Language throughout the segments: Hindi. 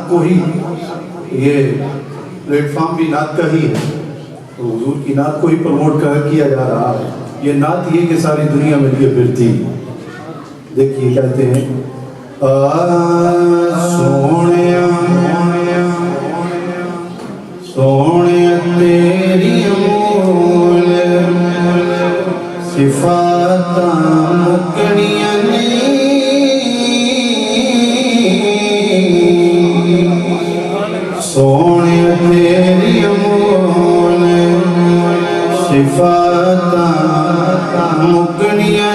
को ही ये प्लेटफॉर्म भी नात का ही है, तो हुजूर की नात को ही प्रमोट किया जा रहा है। ये नात ये कि सारी दुनिया में लिए फिरती। देखिए कहते हैं सोने सोने तेरी अमोल सिफाता मुकनिया सोने तेरी अमोल सिफाता मुकनिया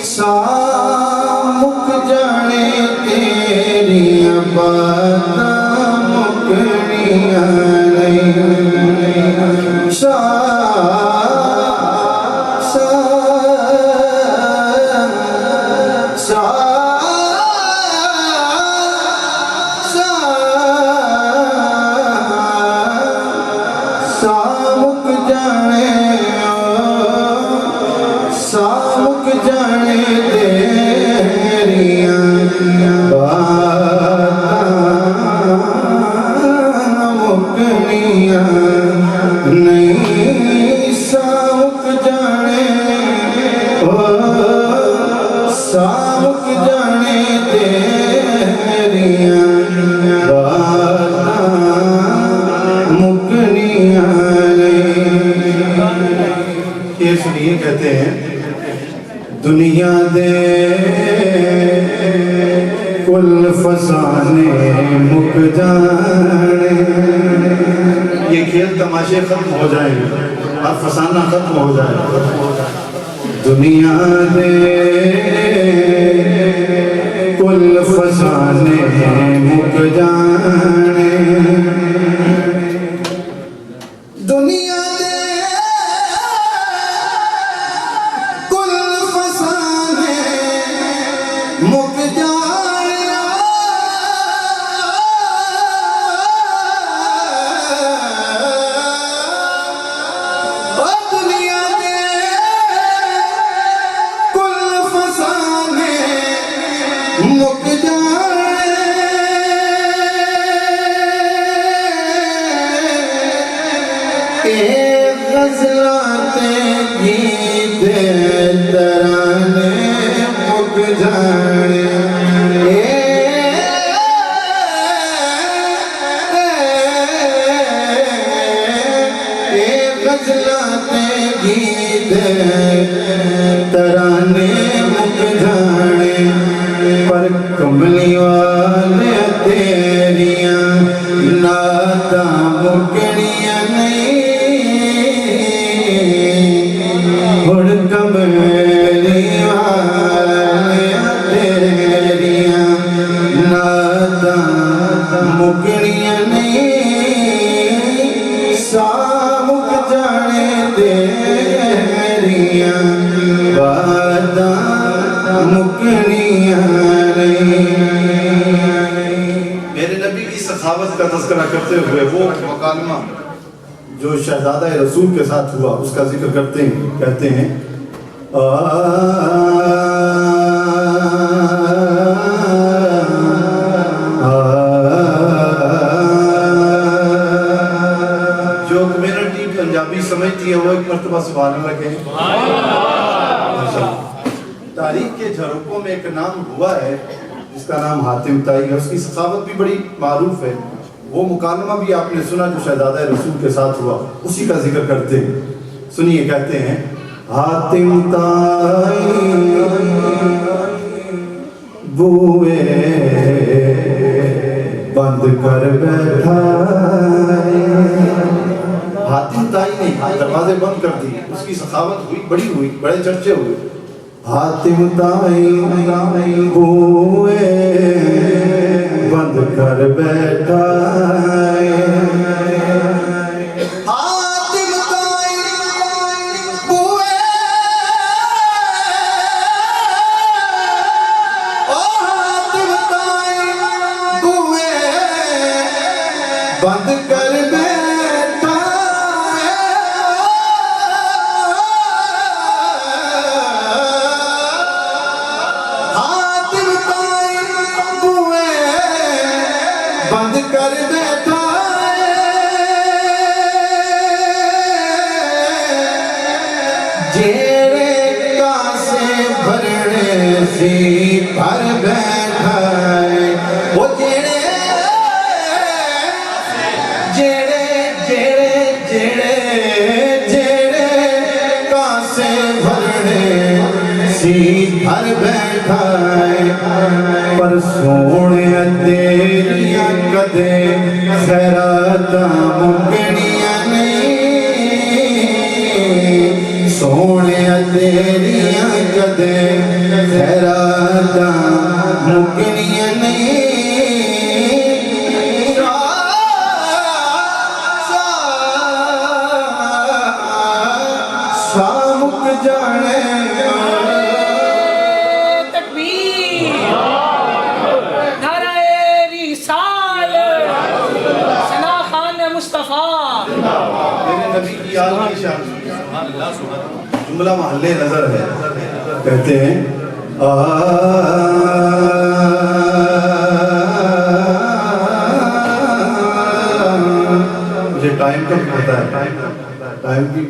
सा मुक जाने तेरी बाता मुकनिया सा सा सा सामुक जाने तेरियां बातां मुकनियां नहीं। सामुक जाने सामुक जाने तेरियां बातां मुकनियां। ये सुनिए कहते हैं दुनिया दे कुल फसाने मुक जाने। ये खेल तमाशे खत्म हो जाएंगे और फसाना खत्म हो जाएगा। दुनिया दे कुल फसाने मुक जाने। दुनिया मुक जाने दुनिया दे कुल फसाने मुक जाने। गज़लाते गीत तराने मुक जाने। गज़लाते गीत तराने मुक जाने। पर कमली वाले तेरियां नाता मुकनिया नहीं। हुण कमली वाले तेरियां नाता मुकनिया नहीं। सामुक जाने तेरियां बातां मुकनिया नहीं। मेरे नबी की सखावत का तज़किरा करते हुए वो मुकालमा जो शहजादा रसूल के साथ हुआ उसका जिक्र करते हैं। कहते हैं जो कम्युनिटी पंजाबी समझती है वो एक मर्तबा सुभान अल्लाह कहें। तारीख के झरोकों में एक नाम हुआ है जिसका नाम हातिम ताई है, उसकी सखावत भी बड़ी मारूफ है। वो मुकालमा भी आपने सुना जो शहजादा रसूल के साथ हुआ, उसी का जिक्र करते हैं। सुनिए, कहते हैं हातिम ताई बुए बंद कर बैठा। हातिम ताई ने दरवाजे बंद कर दिए, उसकी सखावत हुई, बड़ी हुई, बड़े चर्चे हुए। हातिम ताई बुए बंद कर बैठा। हातिम ताई बुए, ओ हातिम ताई बुए बंद कर बैठा। हातिम ताई बुए बंद कर बैठा। जेड़े कासे भरने सी भर बैठा। वो जेड़े जेड़े जेड़े जेड़े जेड़े कासे भरने सी भर बैठा। पर सोने तेरिया कदे खैराता मुकनिया नहीं। सोने तेरिया कदे खैराता मुकनिया नहीं। मुक जाने जुमला महल्ले नजर है। कहते हैं मुझे टाइम कम पता है, टाइम की।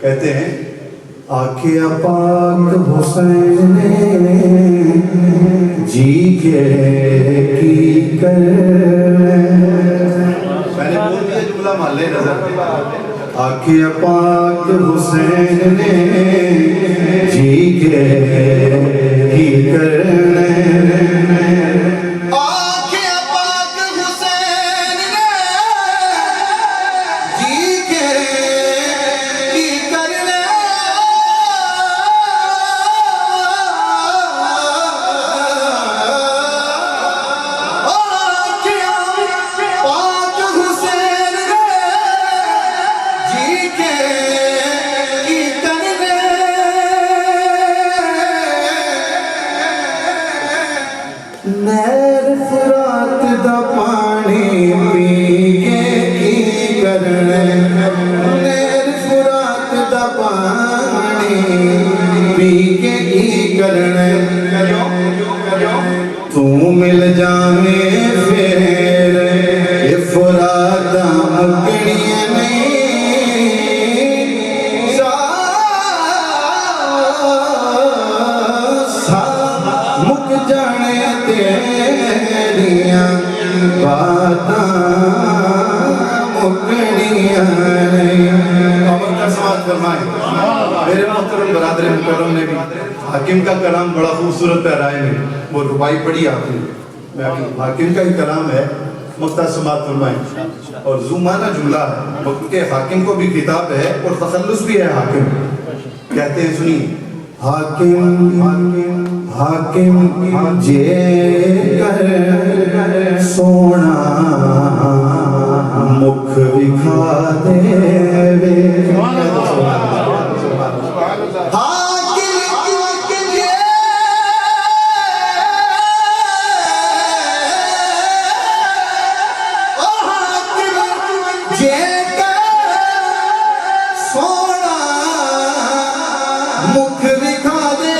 कहते हैं आखिया पाक हुसैन जी के की कर। मैंने बोल दिया जुमला महल्ले नजर। आखिया पाक हुसैन ने जी के की करने। आखिया पाक हुसैन ने जी के की करने। आखिया पाक हुसैन ने जी के की करने। नहर फुरात दा पानी पी के की करने। नहर फुरात दा पानी पी के की करने। तू मिल जावे फिर ये फुराता मुकनिया नहीं। मुक जाने तेरिया बातां मुकनिया नहीं। अमर का समाज फरमाए। मेरे मोहतरम बरादर मुकर्रम ने भी हाकिम का कलाम बड़ा खूबसूरत पैराए में वो रुबाई पढ़ी आपने। मैं हाकिम का ही कलाम है, मुख्ता समात फरमाए। और जुमाना जुमला है, क्योंकि हाकिम को भी किताब है और तखल्लुस भी है हाकिम। कहते हैं सुनिए, हाकिम हाकिम जे कर सोना मुख विखा देवे। मुख दिखा दे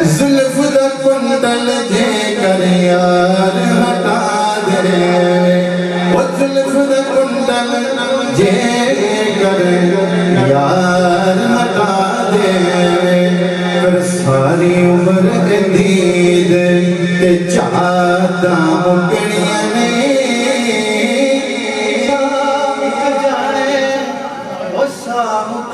जुल्फ दा कुंडल जे कर यार हटा दे। जुल्फ दे कुंडल जे कर यार हटा दे फिर सारी उम्र दीद ते चाहता मुकड़ियां ने मुक जाने मुक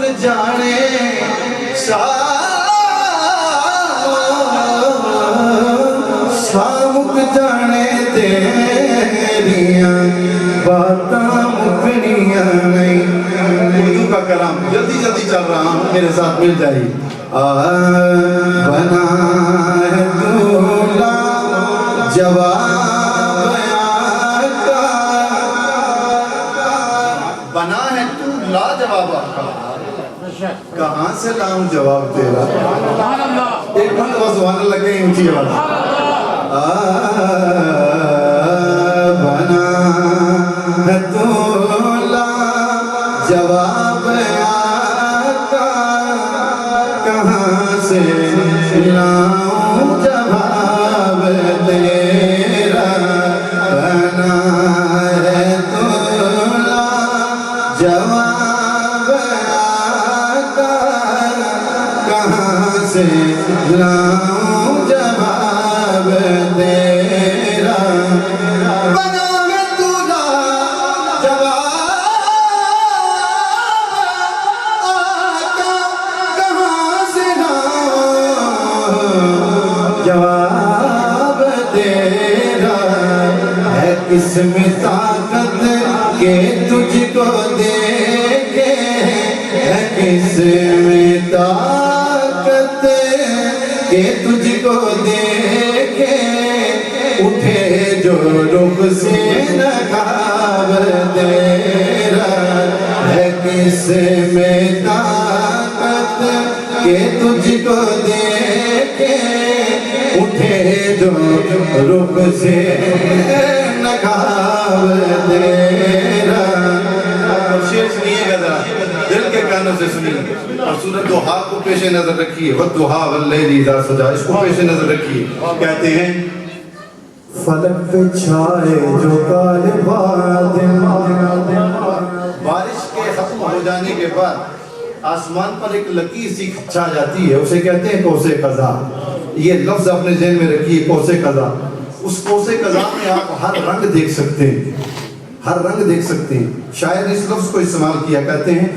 जाने तेरियां बातां मुकनियां नहीं। उर्दू का कलाम जल्दी जल्दी चल रहा हूँ, मेरे साथ मिल जाइए। बना है दूल्हा जवाब आता, बना है तू लाजवाब आता, कहाँ से लाऊं जवाब तेरा। एक बंद सुभान अल्लाह लगे ऊंची आवाज। बना है दूल्हा जवाब आता, कहाँ से लाऊं जवाब तेरा। बना है दूल्हा जवाब आता, कहाँ से लाऊं जवाब तेरा। बना है दूल्हा जवाब आता, कहाँ से लाऊं जवाब तेरा। है किस्म ताकत के तुझको देखे, है किस्म ताकत के तुझको देखे, उठे जो रुख से नकाब तेरा। है किस्म ताकत के तुझको देखे, उठे जो रुख से नकाब तेरा। शेर सुनिएगा जरा, दिल के कानों से सुनिए और सूरत दुहा को पेश नजर रखिए। वद्दुहा वल्लैलि इज़ा सजा, इसको पेश नजर रखिए। कहते हैं फलक पे छाए जो काले बादल, बारिश के खत्म हो जाने के बाद आसमान पर एक लकीर सी छा जाती है, उसे कहते हैं कौसे कज़ा। ये लफ्ज अपने ज़हन में रखिए, कौसे कज़ा। उस कौसे कज़ा में आप हर रंग देख सकते हैं, हर रंग देख सकते हैं। शायर इस लफ्ज को इस्तेमाल किया, कहते हैं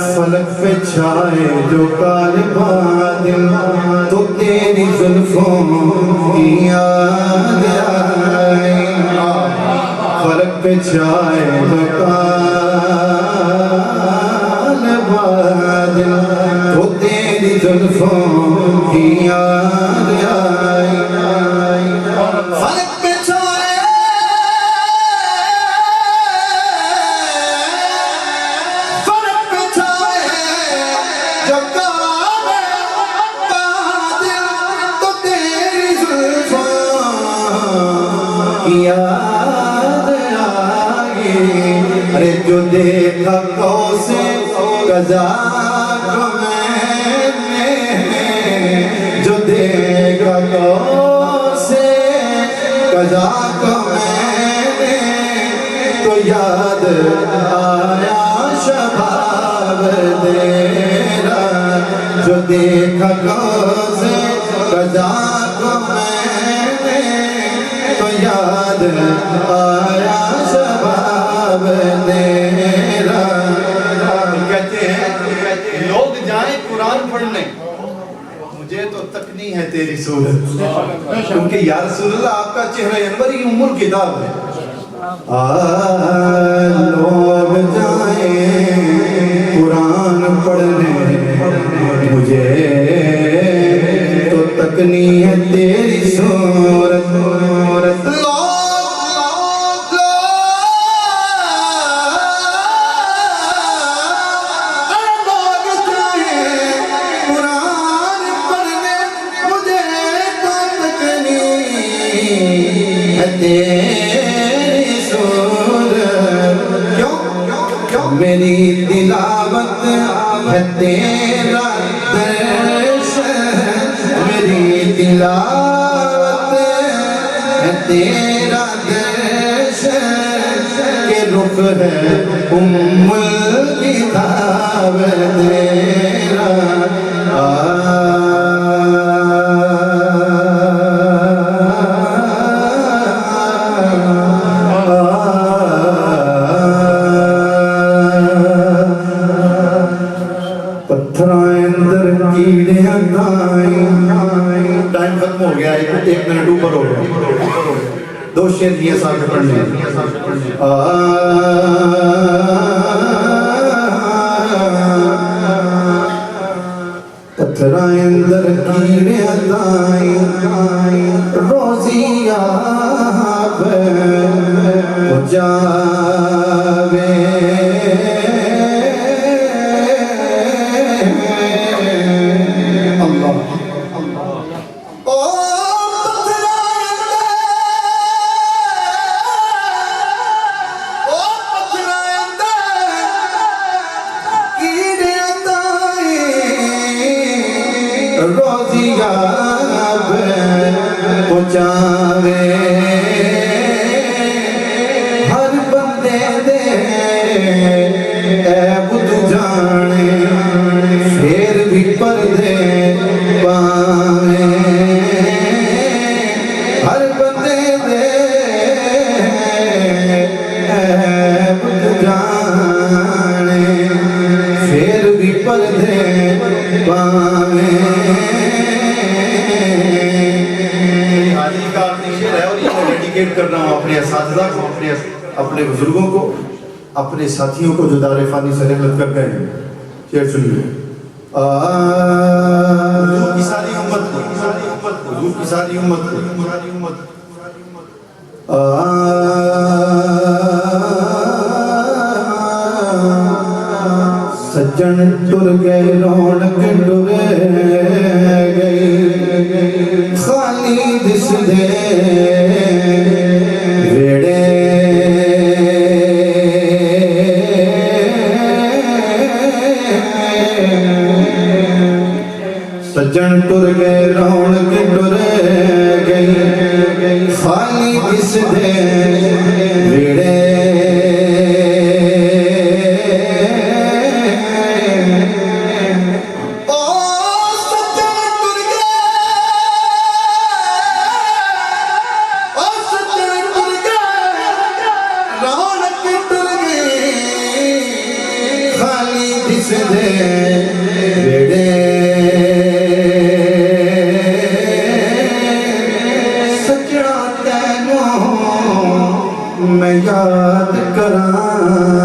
फलक पे छाए जो काले बादल, तो तेरी जुल्फों की याद आए। फलक पे छाए जो काले बादल, तो तेरी जुल्फों की याद आए। फलक पे छाए जो काले बादल, तो तेरी जुल्फों की याद आई। अरे जो देखा कौसे कज़ा को मैंने, जो देखा कौसे कज़ा को मैंने, तो याद आया शबाब तेरा। जो देखा कौसे कज़ा को मैंने, तो याद आया शबाब तेरा। कहते हैं लोग जाए कुरान पढ़ने, मुझे तो तकनी है तेरी सूरत, क्योंकि या रसूलल्लाह आपका चेहरा अनवर ही उम्मुल किताब है। लोग जाए कुरान पढ़ने, मुझे तो तकनी है तेरी सूरत। मेरी तिलावत है तेरा दर्शन, तिलावत है तेरा देश के रुख है उम्मुल किताब तेरा टाइम खत्म हो गया, एक मिनट ऊपर हो गया। दो शेर दिए साथ पढ़ने। पत्थराए अंदर कीड़े ताई रोजिया जावे पहुंचावे हर बंदे दे ऐब तू जाने फिर भी पर्दे पावे हर बंदे दे ऐब तू जाने फिर भी पर्दे पावे। डेडिकेट कर रहा हूँ अपने असातिज़ा को, अपने बुजुर्गों को, अपने साथियों को जो दारे फानी से रहमत कर गए हैं। शेर सुनिए। हुजूर की सारी उम्मत को, हुजूर की सारी उम्मत को सज्जन टुर गए रौनक टुरे गई खाली दिस दे वेड़े सज्जन टुर गए रौनक टुरे गई खाली दिस दे वेड़े मैं याद करा